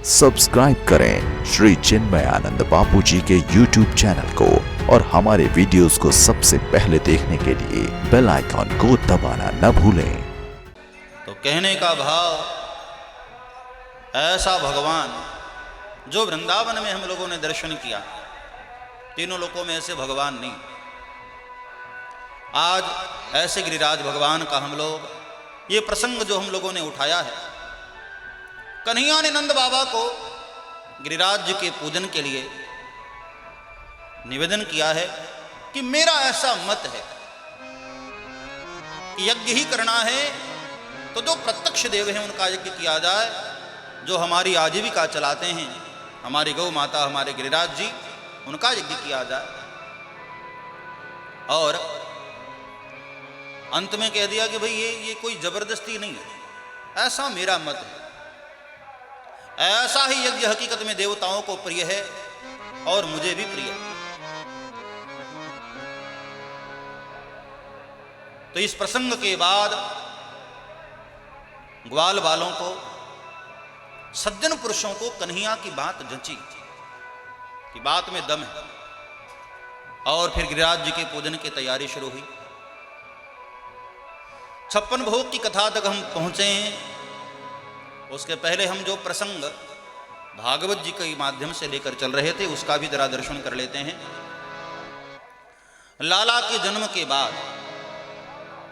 Subscribe करें श्री चिन्मयानंद बापू जी के YouTube channel को और हमारे वीडियोस को सबसे पहले देखने के लिए बेल आइकॉन को दबाना न भूलें। तो कहने का भाव, ऐसा भगवान जो वृंदावन में हम लोगों ने दर्शन किया, तीनों लोकों में ऐसे भगवान नहीं। आज ऐसे गिरिराज भगवान का हम लोग ये प्रसंग जो हम लोगों ने उठाया है, कन्हैया ने नंद बाबा को गिरिराज जी के पूजन के लिए निवेदन किया है कि मेरा ऐसा मत है कि यज्ञ ही करना है तो जो प्रत्यक्ष देव हैं उनका यज्ञ किया जाए, जो हमारी आजीविका चलाते हैं, हमारी गौ माता हमारे गिरिराज जी, उनका यज्ञ किया जाए। और अंत में कह दिया कि भाई ये कोई जबरदस्ती नहीं है, ऐसा मेरा मत है। ऐसा ही यज्ञ हकीकत में देवताओं को प्रिय है और मुझे भी प्रिय है। तो इस प्रसंग के बाद ग्वाल वालों को, सज्जन पुरुषों को कन्हैया की बात जंची कि बात में दम है। और फिर गिरिराज जी के पूजन की तैयारी शुरू हुई। 56 भोग की कथा तक हम पहुंचे हैं। उसके पहले हम जो प्रसंग भागवत जी के माध्यम से लेकर चल रहे थे उसका भी जरा दर्शन कर लेते हैं। लाला के जन्म के बाद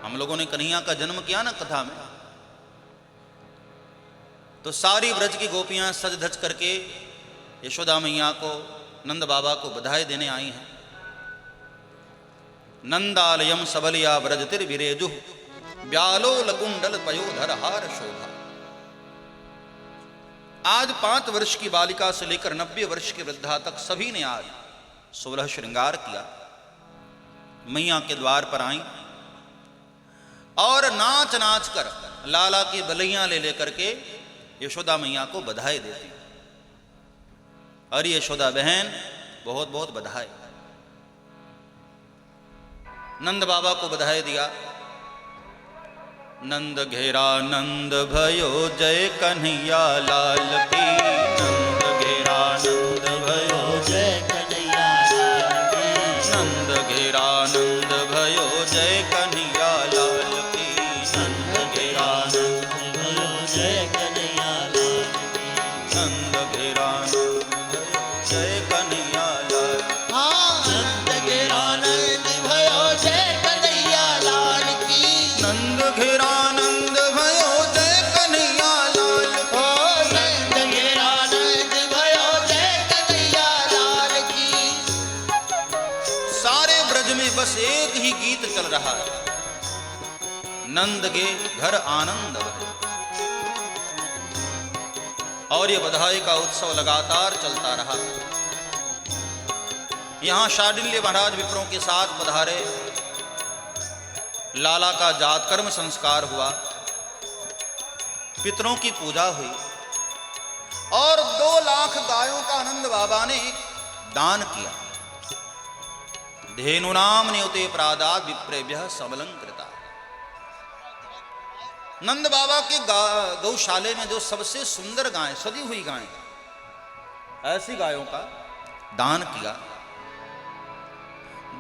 हम लोगों ने कन्हैया का जन्म किया ना कथा में, तो सारी ब्रज की गोपियां सज धज करके यशोदा मैया को, नंद बाबा को बधाई देने आई हैं। नंदालयम सबलिया ब्रज तिर विरेजु व्यालोल कुंडल पयोधर हार शोभा। आज 5 वर्ष की बालिका से लेकर 90 वर्ष की वृद्धा तक सभी ने आज 16 श्रृंगार किया, मैया के द्वार पर आई और नाच नाच कर लाला की बलैया ले लेकर के यशोदा मैया को बधाई देती। और यशोदा बहन बहुत बहुत बधाई। नंद बाबा को बधाई दिया। नंद घेरा नंद भयो जय कन्हैया लाल की, नंद घेरा नंद भयो जय कन्हैया लाल की, नंद घेरा नंद भयो जय कन्हैया लाल की, नंद घेरा नंद भयो जय कन्हैया लाल की, नंद घेरा नंद भयो जय कन्हैया लाल, नंद घेरा नंद भयो जय कन्हैया लाल की, नंद घेरा बस एक ही गीत चल रहा है, नंद के घर आनंद है। और ये बधाई का उत्सव लगातार चलता रहा। यहां शाडिल्य महाराज विप्रों के साथ पधारे। लाला का जात कर्म संस्कार हुआ, पितरों की पूजा हुई और 2 लाख गायों का नंद बाबा ने दान किया। धेनुनाम न्योते प्रादाद विप्रेभ्य सबलंकृता। नंद बाबा के गौशाले में जो सबसे सुंदर गायें, सजी हुई गायें, ऐसी गायों का दान किया।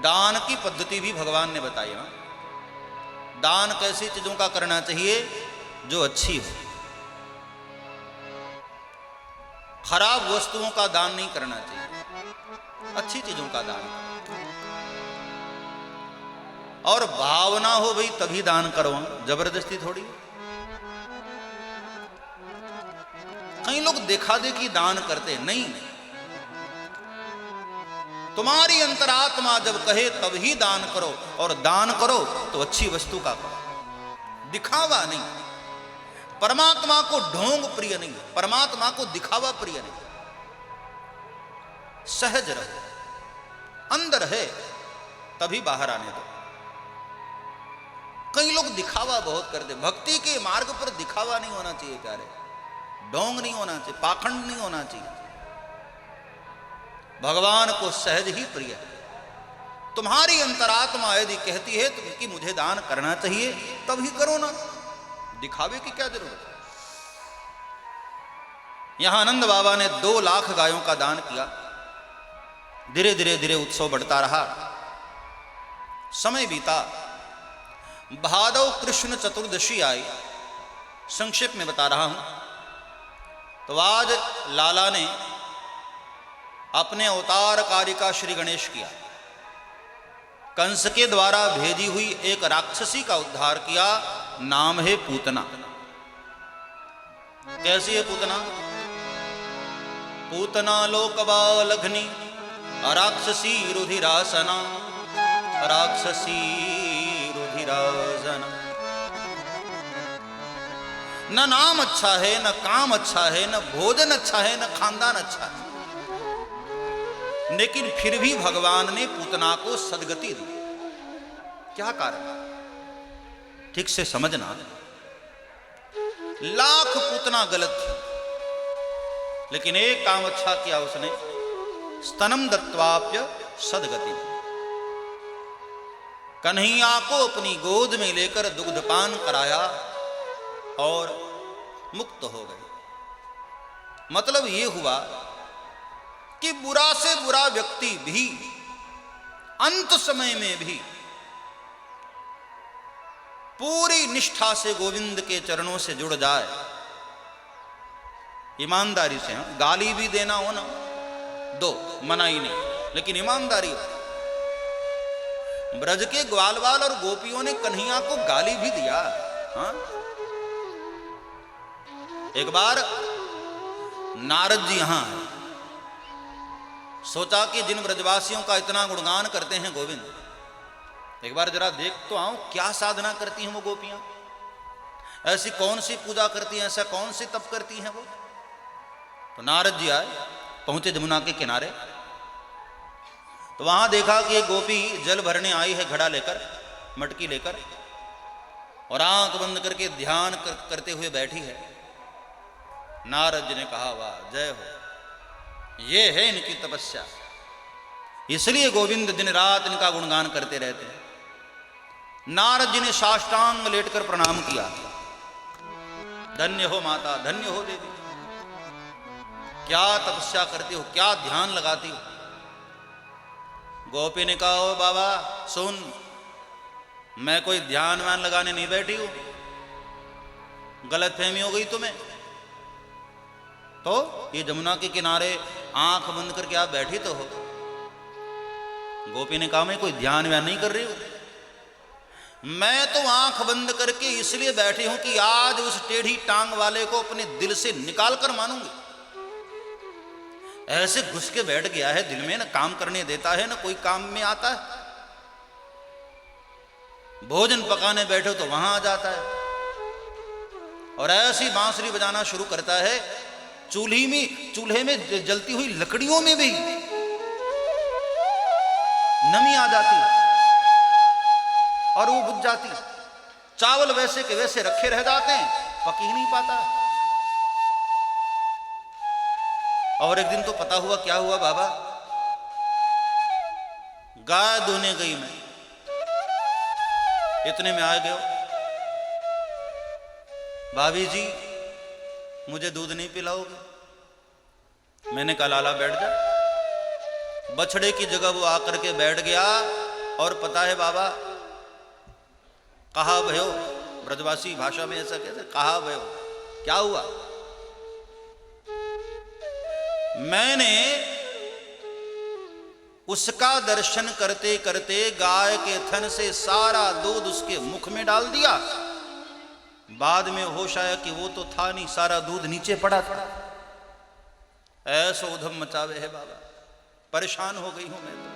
दान की पद्धति भी भगवान ने बताई ना। दान कैसी चीजों का करना चाहिए? जो अच्छी हो। खराब वस्तुओं का दान नहीं करना चाहिए, अच्छी चीजों का दान। और भावना हो भाई तभी दान करो, जबरदस्ती थोड़ी। कई लोग देखा देखी दान करते नहीं। तुम्हारी अंतरात्मा जब कहे तब ही दान करो, और दान करो तो अच्छी वस्तु का करो, दिखावा नहीं। परमात्मा को ढोंग प्रिय नहीं, परमात्मा को दिखावा प्रिय नहीं। सहज रहो, अंदर है तभी बाहर आने दो। कई लोग दिखावा बहुत करते। भक्ति के मार्ग पर दिखावा नहीं होना चाहिए प्यारे, ढोंग नहीं होना चाहिए, पाखंड नहीं होना चाहिए। भगवान को सहज ही प्रिय है। तुम्हारी अंतरात्मा यदि कहती है तो कि मुझे दान करना चाहिए, तभी करो ना, दिखावे की क्या जरूरत है। यहां आनंद बाबा ने 2 लाख गायों का दान किया। धीरे धीरे धीरे उत्सव बढ़ता रहा। समय बीता, भादव कृष्ण चतुर्दशी आई। संक्षेप में बता रहा हूं। तो आज लाला ने अपने अवतार कारिका श्री गणेश किया। कंस के द्वारा भेजी हुई एक राक्षसी का उद्धार किया। नाम है पूतना। कैसी है पूतना? पूतना लोकबालघ्नि राक्षसी रुधिरासना, राक्षसी रुधिरासना। न नाम अच्छा है, न काम अच्छा है, न भोजन अच्छा है, न खानदान अच्छा है, लेकिन फिर भी भगवान ने पूतना को सदगति दी। क्या कारण? ठीक से समझना। लाख पूतना गलत थी, लेकिन एक काम अच्छा किया उसने। स्तनम दत्वाप्य सदगति। कन्हैया को अपनी गोद में लेकर दुग्धपान कराया और मुक्त हो गए। मतलब यह हुआ कि बुरा से बुरा व्यक्ति भी अंत समय में भी पूरी निष्ठा से गोविंद के चरणों से जुड़ जाए। ईमानदारी से। गाली भी देना हो ना, दो, मना ही नहीं, लेकिन ईमानदारी हो। ब्रज के ग्वाल बाल और गोपियों ने कन्हैया को गाली भी दिया। हाँ? एक बार नारद जी यहां आए। सोचा कि जिन ब्रजवासियों का इतना गुणगान करते हैं गोविंद, एक बार जरा देख तो आऊं क्या साधना करती हैं वो गोपियां, ऐसी कौन सी पूजा करती हैं, ऐसा कौन सी तप करती हैं वो। तो नारद जी आए, पहुंचे जमुना के किनारे। तो वहां देखा कि एक गोपी जल भरने आई है, घड़ा लेकर, मटकी लेकर, और आंख बंद करके ध्यान करते हुए बैठी है। नारद जी ने कहा, वाह, जय हो, ये है इनकी तपस्या, इसलिए गोविंद दिन रात इनका गुणगान करते रहते हैं। नारद जी ने साष्टांग लेटकर प्रणाम किया। धन्य हो माता, धन्य हो देवी, क्या तपस्या करती हो, क्या ध्यान लगाती हो। गोपी ने कहा, ओ बाबा सुन, मैं कोई ध्यान व्यान लगाने नहीं बैठी हूं, गलतफहमी हो गई तुम्हें। तो ये जमुना के किनारे आंख बंद करके आप बैठी तो हो। गोपी ने कहा, मैं कोई ध्यान व्यान नहीं कर रही हूं, मैं तो आंख बंद करके इसलिए बैठी हूं कि आज उस टेढ़ी टांग वाले को अपने दिल से निकाल कर मानूंगी। ऐसे घुस के बैठ गया है दिल में, न काम करने देता है, न कोई काम में आता है। भोजन पकाने बैठो तो वहां आ जाता है, और ऐसी बांसुरी बजाना शुरू करता है। चूल्हे में जलती हुई लकड़ियों में भी नमी आ जाती और वो बुझ जाती। चावल वैसे के वैसे रखे रह जाते हैं, पक ही नहीं पाता। और एक दिन तो पता हुआ क्या हुआ बाबा, गाय धोने गई मैं, इतने में आ गए, भाभी जी मुझे दूध नहीं पिलाओगे। मैंने कहा, लाला बैठ जा। बछड़े की जगह वो आकर के बैठ गया। और पता है बाबा, कहा भयो, ब्रजवासी भाषा में ऐसा कहते, कहा भयो। क्या हुआ? मैंने उसका दर्शन करते करते गाय के थन से सारा दूध उसके मुख में डाल दिया। बाद में होश आया कि वो तो था नहीं, सारा दूध नीचे पड़ा था। ऐसा उधम मचावे है बाबा, परेशान हो गई हूं मैं तो,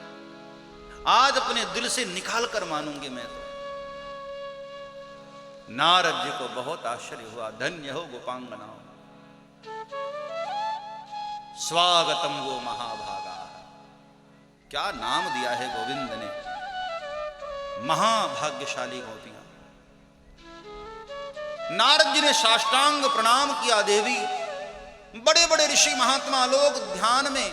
आज अपने दिल से निकाल कर मानूंगी मैं तो। नारद जी को बहुत आश्चर्य हुआ। धन्य हो गोपांगनाओं, स्वागतम वो महाभागा। क्या नाम दिया है गोविंद ने, महाभाग्यशाली गोपियां। नारद जी ने साष्टांग प्रणाम किया। देवी, बड़े बड़े ऋषि महात्मा लोग ध्यान में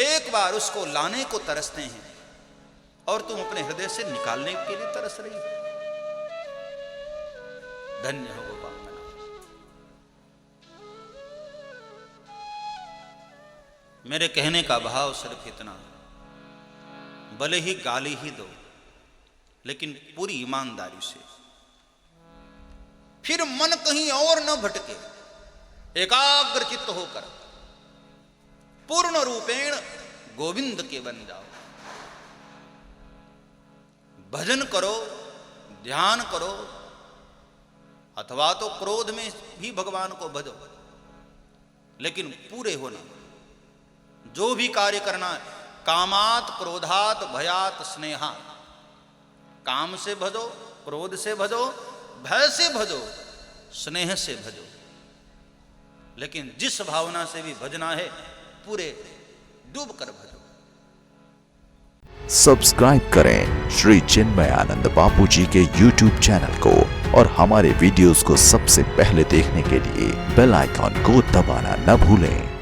एक बार उसको लाने को तरसते हैं, और तुम अपने हृदय से निकालने के लिए तरस रही हो। धन्य हो गोपांगना। मेरे कहने का भाव सिर्फ इतना, भले ही गाली ही दो लेकिन पूरी ईमानदारी से, फिर मन कहीं और न भटके, एकाग्र चित्त होकर पूर्ण रूपेण गोविंद के बन जाओ। भजन करो, ध्यान करो, अथवा तो क्रोध में भी भगवान को भजो, लेकिन पूरे होना। जो भी कार्य करना है, कामात क्रोधात भयात स्नेहात, काम से भजो, क्रोध से भजो, भय से भजो, स्नेह से भजो, लेकिन जिस भावना से भी भजना है पूरे डूब कर भजो। सब्सक्राइब करें श्री चिन्मयानंद बापू जी के YouTube चैनल को और हमारे वीडियोस को सबसे पहले देखने के लिए बेल आइकॉन को दबाना न भूलें।